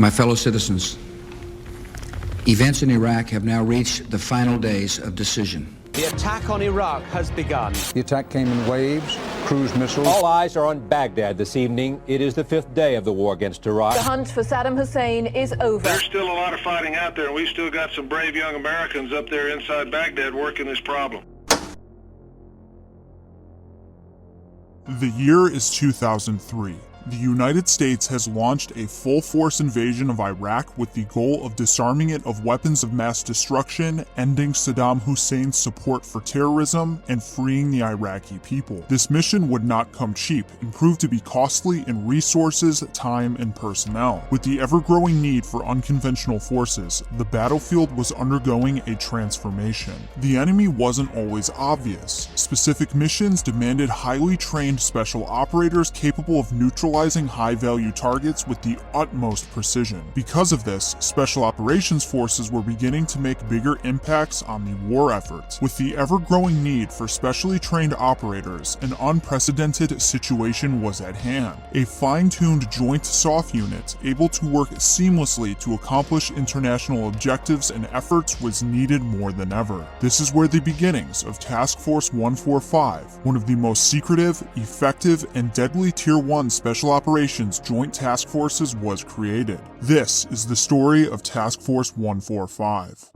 My fellow citizens, events in Iraq have now reached the final days of decision. The attack on Iraq has begun. The attack came in waves, cruise missiles. All eyes are on Baghdad this evening. It is the 5th day of the war against Iraq. The hunt for Saddam Hussein is over. There's still a lot of fighting out there, and we've still got some brave young Americans up there inside Baghdad working this problem. The year is 2003. The United States has launched a full-force invasion of Iraq with the goal of disarming it of weapons of mass destruction, ending Saddam Hussein's support for terrorism, and freeing the Iraqi people. This mission would not come cheap and prove to be costly in resources, time, and personnel. With the ever-growing need for unconventional forces, the battlefield was undergoing a transformation. The enemy wasn't always obvious. Specific missions demanded highly trained special operators capable of neutralizing high-value targets with the utmost precision. Because of this, special operations forces were beginning to make bigger impacts on the war efforts. With the ever-growing need for specially trained operators, an unprecedented situation was at hand. A fine-tuned joint SOF unit able to work seamlessly to accomplish international objectives and efforts was needed more than ever. This is where the beginnings of Task Force 145, one of the most secretive, effective, and deadly Tier 1 Special Operations Joint Task Forces, was created. This is the story of Task Force 145.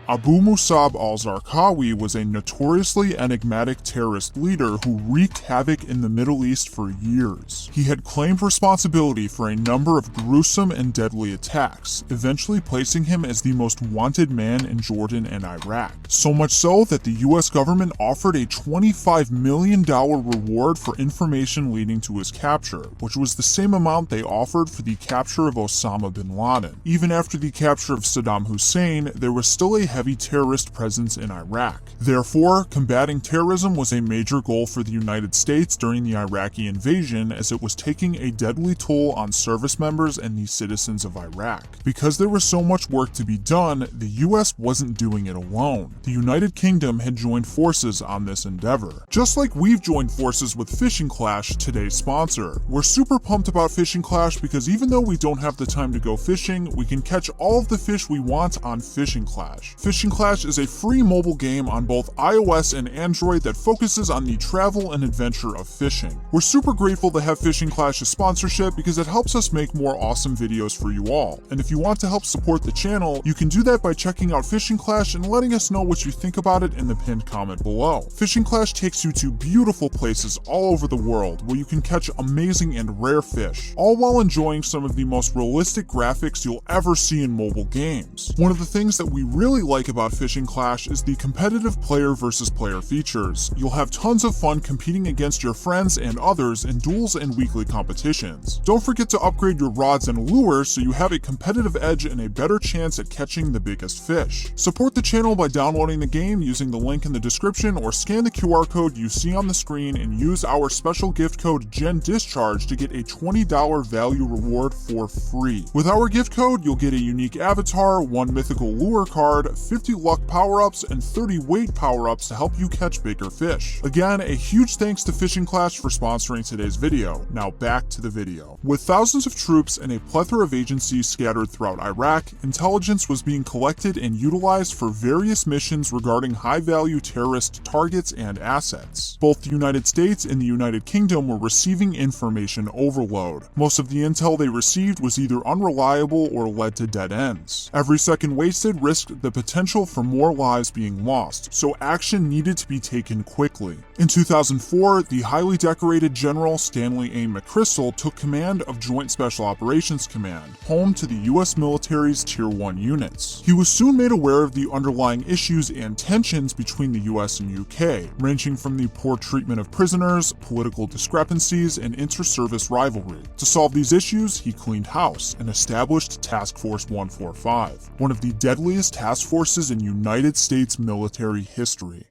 Abu Musab al-Zarqawi was a notoriously enigmatic terrorist leader who wreaked havoc in the Middle East for years. He had claimed responsibility for a number of gruesome and deadly attacks, eventually placing him as the most wanted man in Jordan and Iraq. So much so that the US government offered a $25 million reward for information leading to his capture, which was the same amount they offered for the capture of Osama bin Laden. Even after the capture of Saddam Hussein, there was still a heavy terrorist presence in Iraq. Therefore, combating terrorism was a major goal for the United States during the Iraqi invasion, as it was taking a deadly toll on service members and the citizens of Iraq. Because there was so much work to be done, the US wasn't doing it alone. The United Kingdom had joined forces on this endeavor. Just like we've joined forces with Fishing Clash, today's sponsor. We're super pumped about Fishing Clash because even though we don't have the time to go fishing, we can catch all of the fish we want on Fishing Clash. Fishing Clash is a free mobile game on both iOS and Android that focuses on the travel and adventure of fishing. We're super grateful to have Fishing Clash's sponsorship because it helps us make more awesome videos for you all. And if you want to help support the channel, you can do that by checking out Fishing Clash and letting us know what you think about it in the pinned comment below. Fishing Clash takes you to beautiful places all over the world where you can catch amazing and rare fish, all while enjoying some of the most realistic graphics you'll ever see in mobile games. One of the things that we really like about Fishing Clash is the competitive player versus player features. You'll have tons of fun competing against your friends and others in duels and weekly competitions. Don't forget to upgrade your rods and lures so you have a competitive edge and a better chance at catching the biggest fish. Support the channel by downloading the game using the link in the description or scan the QR code you see on the screen and use our special gift code Discharge to get a $20 value reward for free. With our gift code, you'll get a unique avatar, 1 mythical lure card, 50 luck power-ups, and 30 weight power-ups to help you catch bigger fish. Again, a huge thanks to Fishing Clash for sponsoring today's video. Now back to the video. With thousands of troops and a plethora of agencies scattered throughout Iraq, intelligence was being collected and utilized for various missions regarding high-value terrorist targets and assets. Both the United States and the United Kingdom were receiving information overload. Most of the intel they received was either unreliable or led to dead ends. Every second wasted risked the potential for more lives being lost, so action needed to be taken quickly. In 2004, the highly decorated General Stanley A. McChrystal took command of Joint Special Operations Command, home to the US military's Tier 1 units. He was soon made aware of the underlying issues and tensions between the US and UK, ranging from the poor treatment of prisoners, political discrepancies, and inter-service rivalry. To solve these issues, he cleaned house and established Task Force 145, one of the deadliest task forces in United States military history.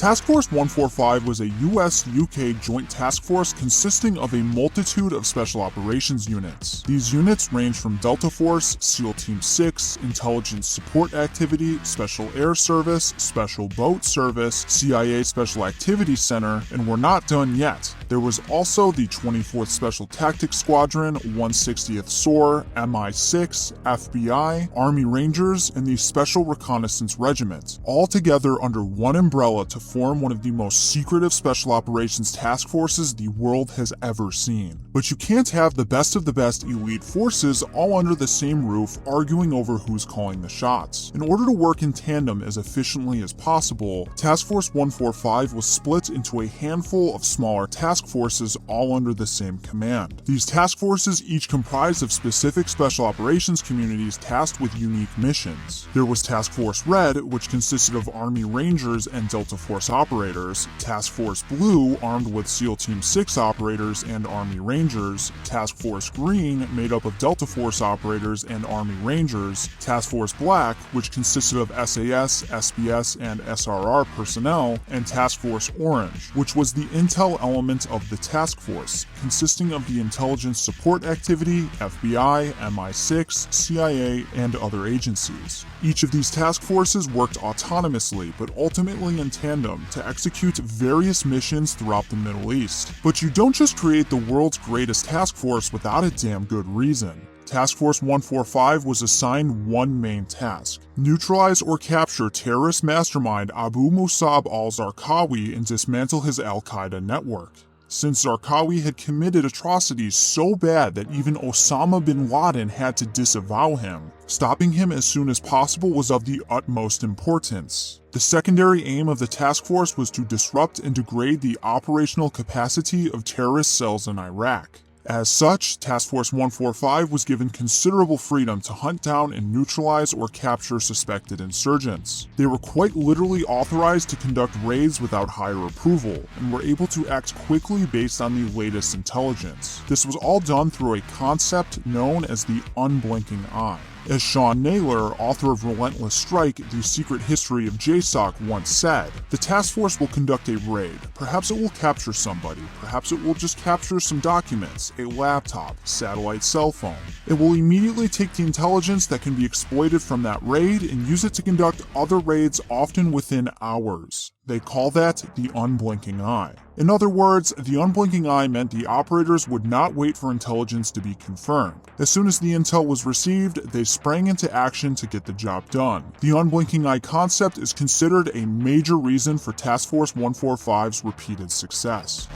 Task Force 145 was a U.S. U.K Joint Task Force consisting of a multitude of special operations units. These units range from Delta Force, SEAL Team 6, Intelligence Support Activity, Special Air Service, Special Boat Service, CIA Special Activities Center, and we're not done yet. There was also the 24th Special Tactics Squadron, 160th SOAR, MI6, FBI, Army Rangers, and the Special Reconnaissance Regiment, all together under one umbrella to form one of the most secretive special operations task forces the world has ever seen. But you can't have the best of the best elite forces all under the same roof arguing over who's calling the shots. In order to work in tandem as efficiently as possible, Task Force 145 was split into a handful of smaller task forces all under the same command. These task forces each comprised of specific special operations communities tasked with unique missions. There was Task Force Red, which consisted of Army Rangers and Delta Force operators, Task Force Blue, armed with SEAL Team 6 operators and Army Rangers, Task Force Green, made up of Delta Force operators and Army Rangers, Task Force Black, which consisted of SAS, SBS, and SRR personnel, and Task Force Orange, which was the intel element of the task force, consisting of the intelligence support activity, FBI, MI6, CIA, and other agencies. Each of these task forces worked autonomously, but ultimately in tandem, to execute various missions throughout the Middle East. But you don't just create the world's greatest task force without a damn good reason. Task Force 145 was assigned one main task: neutralize or capture terrorist mastermind Abu Musab al-Zarqawi and dismantle his al-Qaeda network. Since Zarqawi had committed atrocities so bad that even Osama bin Laden had to disavow him, stopping him as soon as possible was of the utmost importance. The secondary aim of the task force was to disrupt and degrade the operational capacity of terrorist cells in Iraq. As such, Task Force 145 was given considerable freedom to hunt down and neutralize or capture suspected insurgents. They were quite literally authorized to conduct raids without higher approval, and were able to act quickly based on the latest intelligence. This was all done through a concept known as the unblinking eye. As Sean Naylor, author of Relentless Strike, The Secret History of JSOC, once said, the task force will conduct a raid. Perhaps it will capture somebody. Perhaps it will just capture some documents, a laptop, satellite cell phone. It will immediately take the intelligence that can be exploited from that raid and use it to conduct other raids, often within hours. They call that the unblinking eye. In other words, the unblinking eye meant the operators would not wait for intelligence to be confirmed. As soon as the intel was received, they sprang into action to get the job done. The unblinking eye concept is considered a major reason for Task Force 145's repeated success.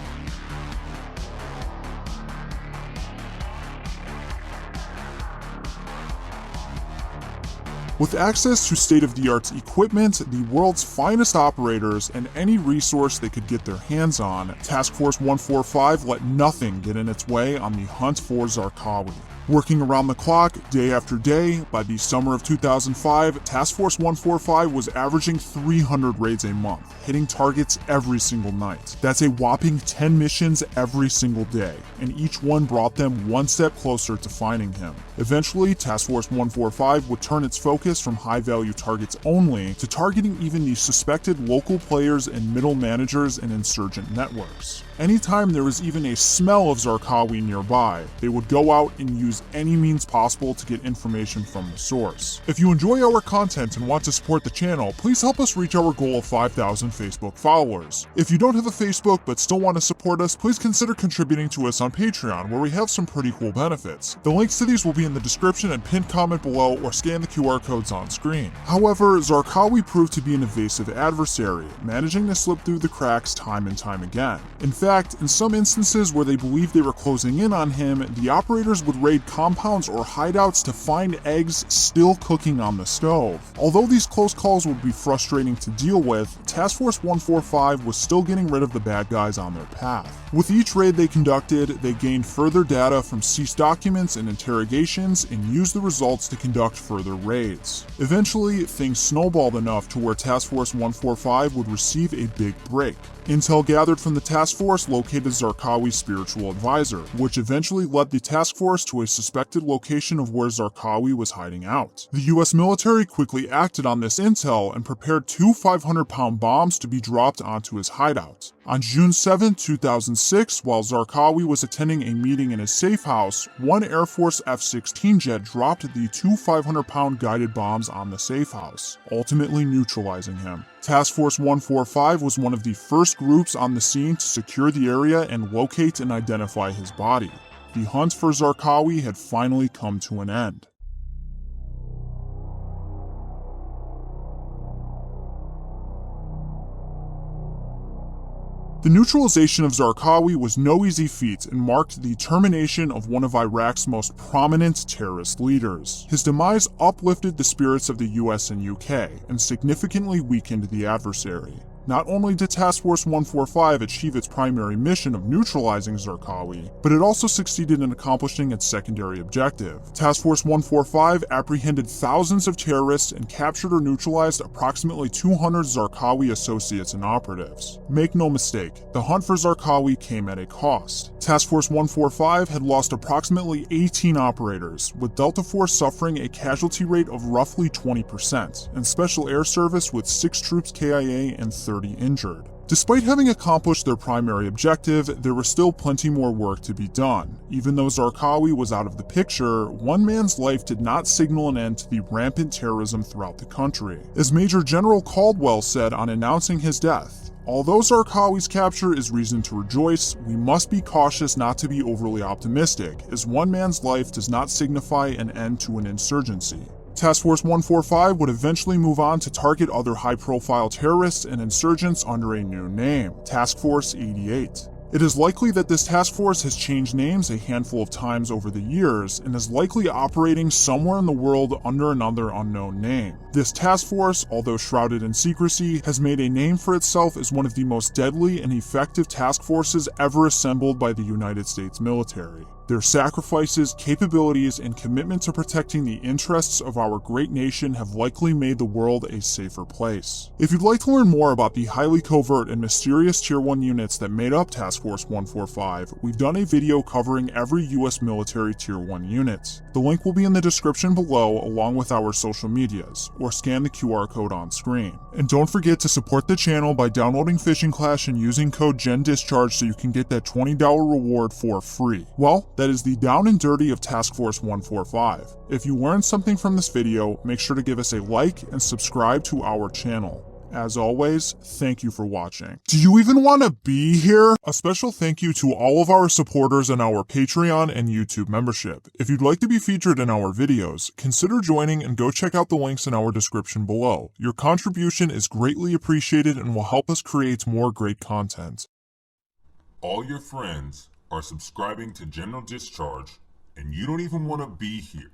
With access to state-of-the-art equipment, the world's finest operators, and any resource they could get their hands on, Task Force 145 let nothing get in its way on the hunt for Zarqawi. Working around the clock, day after day, by the summer of 2005, Task Force 145 was averaging 300 raids a month, hitting targets every single night. That's a whopping 10 missions every single day, and each one brought them one step closer to finding him. Eventually, Task Force 145 would turn its focus from high-value targets only to targeting even the suspected local players and middle managers in insurgent networks. Anytime there was even a smell of Zarqawi nearby, they would go out and use any means possible to get information from the source. If you enjoy our content and want to support the channel, please help us reach our goal of 5,000 Facebook followers. If you don't have a Facebook but still want to support us, please consider contributing to us on Patreon, where we have some pretty cool benefits. The links to these will be in the description and pinned comment below, or scan the QR codes on screen. However, Zarqawi proved to be an evasive adversary, managing to slip through the cracks time and time again. In fact, in some instances where they believed they were closing in on him, the operators would raid compounds or hideouts to find eggs still cooking on the stove. Although these close calls would be frustrating to deal with, Task Force 145 was still getting rid of the bad guys on their path. With each raid they conducted, they gained further data from seized documents and interrogations and used the results to conduct further raids. Eventually, things snowballed enough to where Task Force 145 would receive a big break. Intel gathered from the task force force located Zarqawi's spiritual advisor, which eventually led the task force to a suspected location of where Zarqawi was hiding out. The U.S. military quickly acted on this intel and prepared 2 500-pound bombs to be dropped onto his hideout. On June 7, 2006, while Zarqawi was attending a meeting in his safe house, one Air Force F-16 jet dropped the 2 500-pound guided bombs on the safe house, ultimately neutralizing him. Task Force 145 was one of the first groups on the scene to secure the area and locate and identify his body. The hunt for Zarqawi had finally come to an end. The neutralization of Zarqawi was no easy feat and marked the termination of one of Iraq's most prominent terrorist leaders. His demise uplifted the spirits of the U.S. and U.K. and significantly weakened the adversary. Not only did Task Force 145 achieve its primary mission of neutralizing Zarqawi, but it also succeeded in accomplishing its secondary objective. Task Force 145 apprehended thousands of terrorists and captured or neutralized approximately 200 Zarqawi associates and operatives. Make no mistake, the hunt for Zarqawi came at a cost. Task Force 145 had lost approximately 18 operators, with Delta Force suffering a casualty rate of roughly 20%, and Special Air Service with 6 troops KIA and 30 injured. Despite having accomplished their primary objective, there was still plenty more work to be done. Even though Zarqawi was out of the picture, one man's life did not signal an end to the rampant terrorism throughout the country. As Major General Caldwell said on announcing his death, "Although Zarqawi's capture is reason to rejoice, we must be cautious not to be overly optimistic, as one man's life does not signify an end to an insurgency." Task Force 145 would eventually move on to target other high-profile terrorists and insurgents under a new name, Task Force 88. It is likely that this task force has changed names a handful of times over the years and is likely operating somewhere in the world under another unknown name. This task force, although shrouded in secrecy, has made a name for itself as one of the most deadly and effective task forces ever assembled by the United States military. Their sacrifices, capabilities, and commitment to protecting the interests of our great nation have likely made the world a safer place. If you'd like to learn more about the highly covert and mysterious Tier 1 units that made up Task Force 145, we've done a video covering every US military Tier 1 unit. The link will be in the description below along with our social medias, or scan the QR code on screen. And don't forget to support the channel by downloading Fishing Clash and using code GENDIscharge so you can get that $20 reward for free. Well, that is the down and dirty of Task Force 145. If you learned something from this video, make sure to give us a like and subscribe to our channel. As always, thank you for watching. Do you even want to be here? A special thank you to all of our supporters in our Patreon and YouTube membership. If you'd like to be featured in our videos, consider joining and go check out the links in our description below. Your contribution is greatly appreciated and will help us create more great content. All your friends are subscribing to General Discharge, and you don't even want to be here.